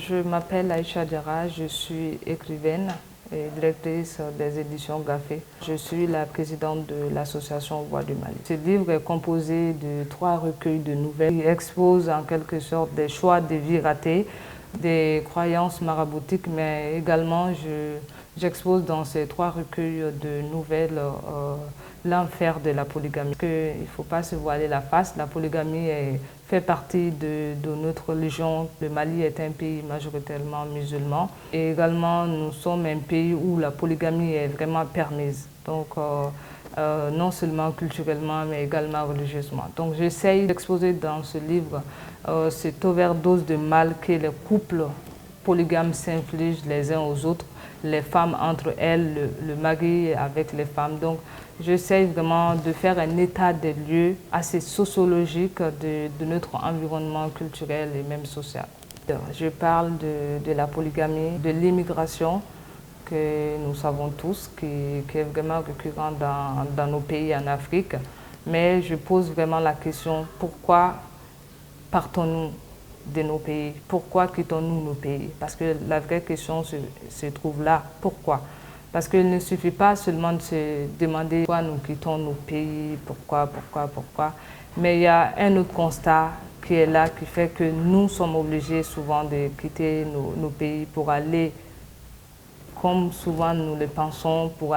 Je m'appelle Aïcha Diarra, je suis écrivaine et directrice des éditions Gafé. Je suis la présidente de l'association Voix du Mali. Ce livre est composé de 3 recueils de nouvelles qui exposent en quelque sorte des choix de vie ratés, des croyances maraboutiques, mais également j'expose dans ces 3 recueils de nouvelles l'enfer de la polygamie. Il ne faut pas se voiler la face, la polygamie fait partie de notre religion. Le Mali est un pays majoritairement musulman et également nous sommes un pays où la polygamie est vraiment permise. Donc non seulement culturellement mais également religieusement. Donc j'essaye d'exposer dans ce livre cette overdose de mal que les couples polygames s'infligent les uns aux autres, les femmes entre elles, le mari avec les femmes. Donc j'essaie vraiment de faire un état des lieux assez sociologique de notre environnement culturel et même social. Je parle de la polygamie, de l'immigration que nous savons tous, qui est vraiment récurrent dans nos pays en Afrique. Mais je pose vraiment la question, pourquoi partons-nous de nos pays? Pourquoi quittons-nous nos pays? Parce que la vraie question se trouve là. Pourquoi? Parce qu'il ne suffit pas seulement de se demander pourquoi nous quittons nos pays, pourquoi, mais il y a un autre constat qui est là, qui fait que nous sommes obligés souvent de quitter nos pays pour aller, comme souvent nous le pensons, pour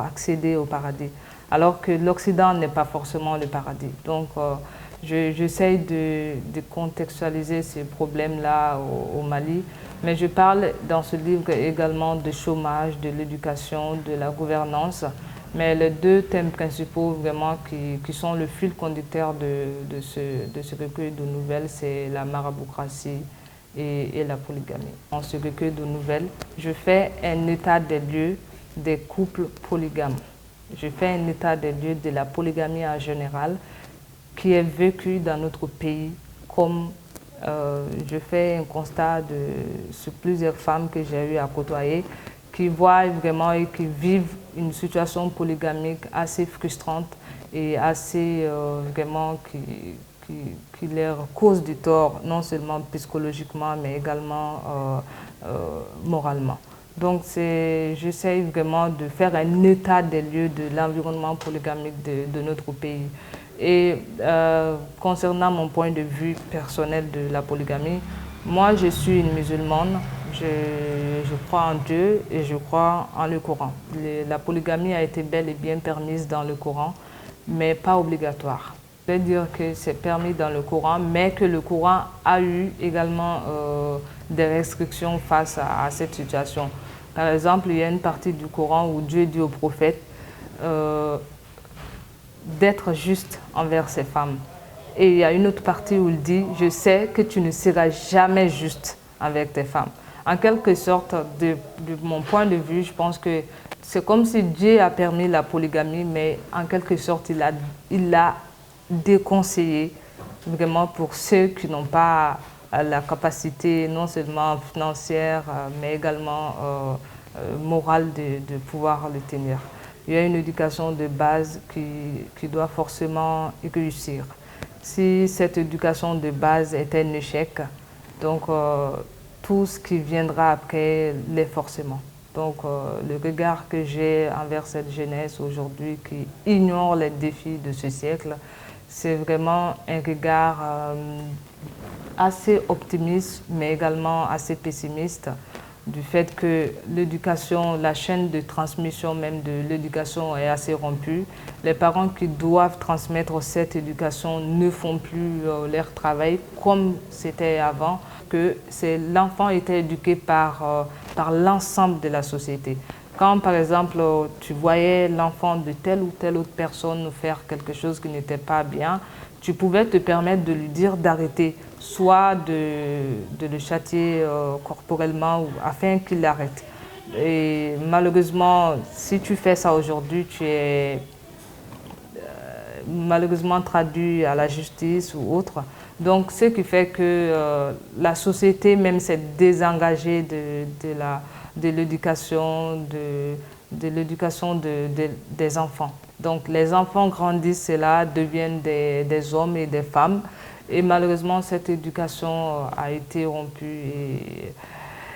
accéder au paradis. Alors que l'Occident n'est pas forcément le paradis. Donc, j'essaye de contextualiser ces problèmes-là au Mali, mais je parle dans ce livre également de chômage, de l'éducation, de la gouvernance. Mais les 2 thèmes principaux vraiment qui sont le fil conducteur de ce recueil de nouvelles, c'est la maraboucratie et la polygamie. Dans ce recueil de nouvelles, je fais un état des lieux des couples polygames. Je fais un état des lieux de la polygamie en général, qui est vécu dans notre pays, comme je fais un constat sur plusieurs femmes que j'ai eu à côtoyer, qui voient vraiment et qui vivent une situation polygamique assez frustrante et assez vraiment qui leur cause du tort, non seulement psychologiquement, mais également moralement. Donc j'essaye vraiment de faire un état des lieux de l'environnement polygamique de notre pays. Et concernant mon point de vue personnel de la polygamie, moi je suis une musulmane, je crois en Dieu et je crois en le Coran. La polygamie a été bel et bien permise dans le Coran, mais pas obligatoire. C'est-à-dire que c'est permis dans le Coran, mais que le Coran a eu également des restrictions face à cette situation. Par exemple, il y a une partie du Coran où Dieu dit au prophète d'être juste envers ses femmes. Et il y a une autre partie où il dit « Je sais que tu ne seras jamais juste avec tes femmes ». En quelque sorte, de mon point de vue, je pense que c'est comme si Dieu a permis la polygamie, mais en quelque sorte, il l'a déconseillé vraiment pour ceux qui n'ont pas la capacité non seulement financière, mais également morale de pouvoir le tenir. Il y a une éducation de base qui doit forcément réussir. Si cette éducation de base est un échec, donc tout ce qui viendra après l'est forcément. Donc le regard que j'ai envers cette jeunesse aujourd'hui qui ignore les défis de ce siècle, c'est vraiment un regard assez optimiste, mais également assez pessimiste, du fait que l'éducation, la chaîne de transmission même de l'éducation est assez rompue. Les parents qui doivent transmettre cette éducation ne font plus leur travail comme c'était avant, que l'enfant était éduqué par l'ensemble de la société. Quand, par exemple, tu voyais l'enfant de telle ou telle autre personne faire quelque chose qui n'était pas bien, tu pouvais te permettre de lui dire d'arrêter, soit de le châtier corporellement afin qu'il arrête. Et malheureusement, si tu fais ça aujourd'hui, tu es malheureusement traduit à la justice ou autre. Donc, ce qui fait que la société même s'est désengagée de l'éducation des enfants. Donc, les enfants grandissent et là deviennent des hommes et des femmes. Et malheureusement, cette éducation a été rompue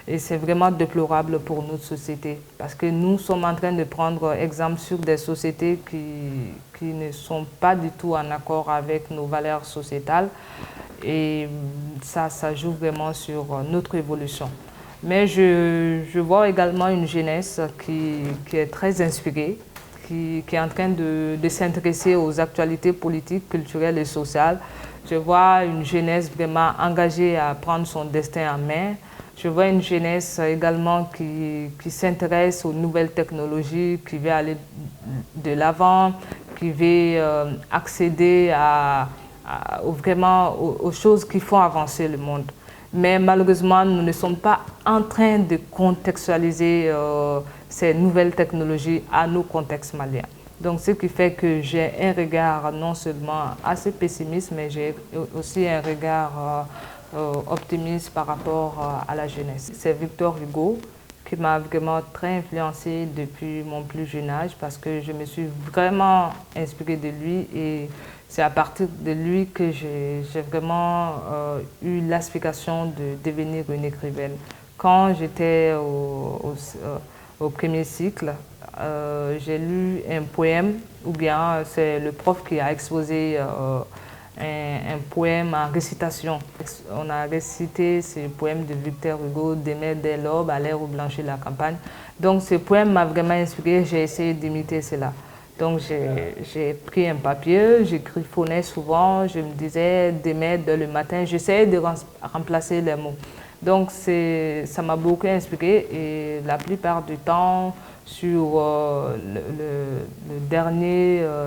et c'est vraiment déplorable pour notre société. Parce que nous sommes en train de prendre exemple sur des sociétés qui ne sont pas du tout en accord avec nos valeurs sociétales. Et ça joue vraiment sur notre évolution. Mais je vois également une jeunesse qui est très inspirée, qui est en train de s'intéresser aux actualités politiques, culturelles et sociales. Je vois une jeunesse vraiment engagée à prendre son destin en main. Je vois une jeunesse également qui s'intéresse aux nouvelles technologies, qui veut aller de l'avant, qui veut accéder vraiment aux choses qui font avancer le monde. Mais malheureusement, nous ne sommes pas en train de contextualiser ces nouvelles technologies à nos contextes maliens. Donc, ce qui fait que j'ai un regard non seulement assez pessimiste, mais j'ai aussi un regard optimiste par rapport à la jeunesse. C'est Victor Hugo qui m'a vraiment très influencée depuis mon plus jeune âge parce que je me suis vraiment inspirée de lui et c'est à partir de lui que j'ai vraiment eu l'aspiration de devenir une écrivaine. Quand j'étais au premier cycle, j'ai lu un poème, ou bien c'est le prof qui a exposé un poème en récitation. On a récité ce poème de Victor Hugo, d'aimer dès l'aube à l'ère où blanchit la campagne. Donc ce poème m'a vraiment inspiré, j'ai essayé d'imiter cela. Donc j'ai pris un papier, j'ai griffonnais souvent, je me disais d'aimer dès le matin, j'essayais de remplacer les mots. Donc ça m'a beaucoup inspiré et la plupart du temps, sur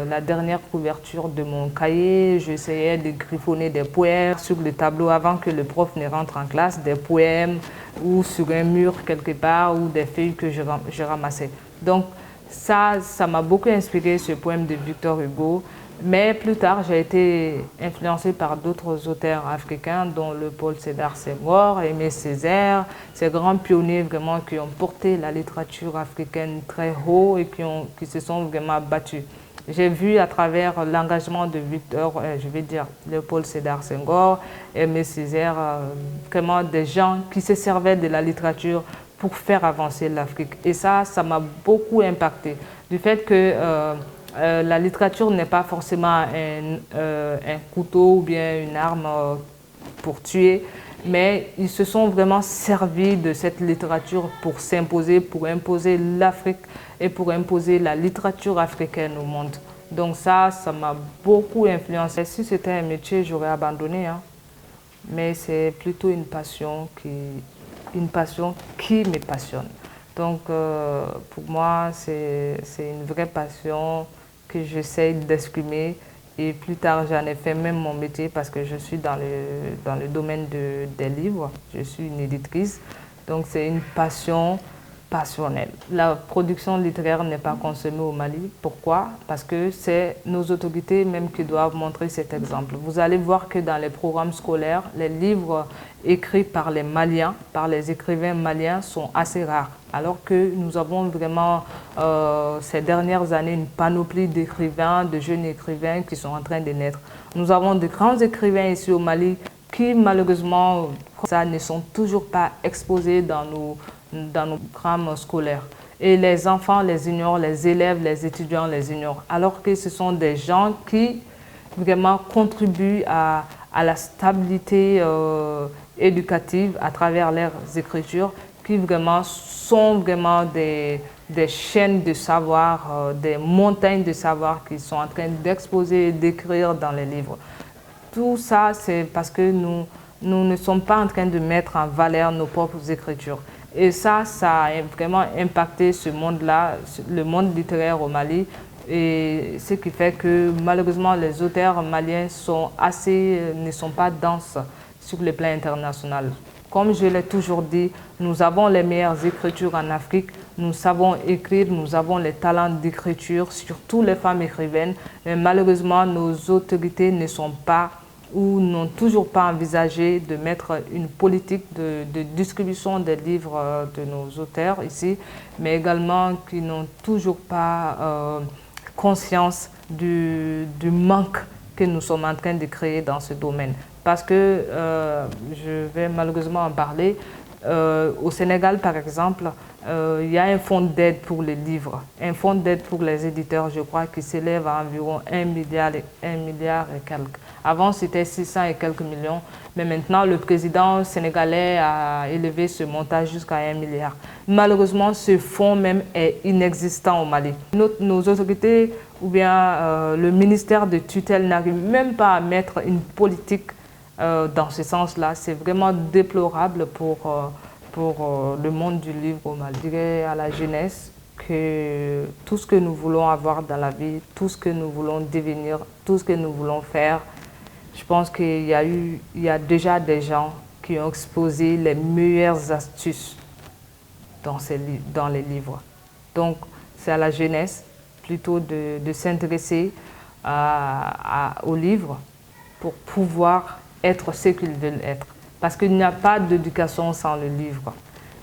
la dernière couverture de mon cahier, j'essayais de griffonner des poèmes sur le tableau avant que le prof ne rentre en classe, des poèmes ou sur un mur quelque part ou des feuilles que je ramassais. Donc ça m'a beaucoup inspiré, ce poème de Victor Hugo. Mais plus tard, j'ai été influencée par d'autres auteurs africains, dont le Paul Sédar Senghor, Aimé Césaire, ces grands pionniers vraiment qui ont porté la littérature africaine très haut et qui se sont vraiment battus. J'ai vu à travers l'engagement de le Paul Sédar Senghor, Aimé Césaire, vraiment des gens qui se servaient de la littérature pour faire avancer l'Afrique. Et ça m'a beaucoup impacté. Du fait que la littérature n'est pas forcément un couteau ou bien une arme pour tuer, mais ils se sont vraiment servis de cette littérature pour s'imposer, pour imposer l'Afrique et pour imposer la littérature africaine au monde. Donc ça m'a beaucoup influencé. Si c'était un métier, j'aurais abandonné, hein. Mais c'est plutôt une passion qui me passionne. Donc pour moi, c'est une vraie passion que j'essaye d'exprimer et plus tard j'en ai fait même mon métier parce que je suis dans le domaine des livres, je suis une éditrice, donc c'est une passion passionnelle. La production littéraire n'est pas consommée au Mali. Pourquoi? Parce que c'est nos autorités même qui doivent montrer cet exemple. Vous allez voir que dans les programmes scolaires, les livres écrits par les Maliens, par les écrivains maliens sont assez rares. Alors que nous avons vraiment ces dernières années une panoplie d'écrivains, de jeunes écrivains qui sont en train de naître. Nous avons de grands écrivains ici au Mali qui malheureusement ne sont toujours pas exposés dans nos programmes scolaires. Et les enfants les ignorent, les élèves, les étudiants les ignorent. Alors que ce sont des gens qui vraiment contribuent à la stabilité éducative à travers leurs écritures, qui vraiment sont vraiment des chaînes de savoir, des montagnes de savoir qui sont en train d'exposer et d'écrire dans les livres. Tout ça, c'est parce que nous ne sommes pas en train de mettre en valeur nos propres écritures. Et ça a vraiment impacté ce monde-là, le monde littéraire au Mali. Et ce qui fait que malheureusement, les auteurs maliens ne sont pas denses sur le plan international. Comme je l'ai toujours dit, nous avons les meilleures écritures en Afrique. Nous savons écrire, nous avons les talents d'écriture, surtout les femmes écrivaines. Mais malheureusement, nos autorités ne sont pas ou n'ont toujours pas envisagé de mettre une politique de distribution des livres de nos auteurs ici, mais également qui n'ont toujours pas conscience du manque que nous sommes en train de créer dans ce domaine. Parce que, je vais malheureusement en parler, au Sénégal par exemple, il y a un fonds d'aide pour les livres, un fonds d'aide pour les éditeurs, je crois, qui s'élève à environ 1 milliard et quelques. Avant, c'était 600 et quelques millions, mais maintenant, le président sénégalais a élevé ce montage jusqu'à 1 milliard. Malheureusement, ce fonds même est inexistant au Mali. Nos autorités ou bien le ministère de tutelle n'arrive même pas à mettre une politique dans ce sens-là. C'est vraiment déplorable pour le monde du livre au Mali. Je dirais à la jeunesse que tout ce que nous voulons avoir dans la vie, tout ce que nous voulons devenir, tout ce que nous voulons faire, je pense qu'il y a déjà des gens qui ont exposé les meilleures astuces dans les livres. Donc, c'est à la jeunesse plutôt de s'intéresser aux livres pour pouvoir être ce qu'ils veulent être. Parce qu'il n'y a pas d'éducation sans le livre.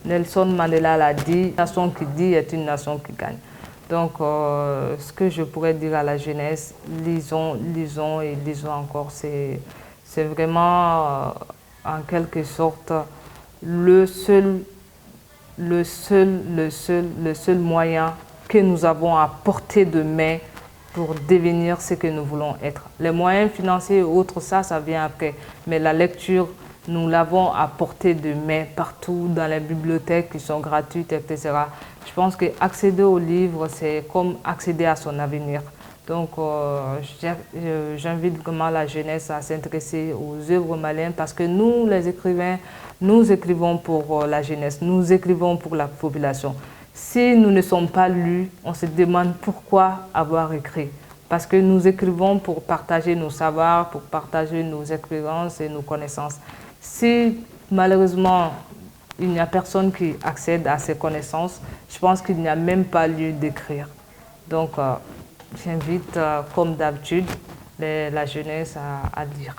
Nelson Mandela l'a dit, une nation qui dit est une nation qui gagne. Donc, ce que je pourrais dire à la jeunesse, lisons et lisons encore. C'est vraiment, en quelque sorte, le seul moyen que nous avons à portée de main pour devenir ce que nous voulons être. Les moyens financiers et autres, ça vient après. Mais la lecture, nous l'avons à portée de main partout, dans les bibliothèques qui sont gratuites, etc. Je pense qu'accéder aux livres, c'est comme accéder à son avenir. Donc, j'invite vraiment la jeunesse à s'intéresser aux œuvres maliennes parce que nous, les écrivains, nous écrivons pour la jeunesse, nous écrivons pour la population. Si nous ne sommes pas lus, on se demande pourquoi avoir écrit. Parce que nous écrivons pour partager nos savoirs, pour partager nos expériences et nos connaissances. Si malheureusement il n'y a personne qui accède à ces connaissances, je pense qu'il n'y a même pas lieu d'écrire. Donc j'invite, comme d'habitude, la jeunesse à lire.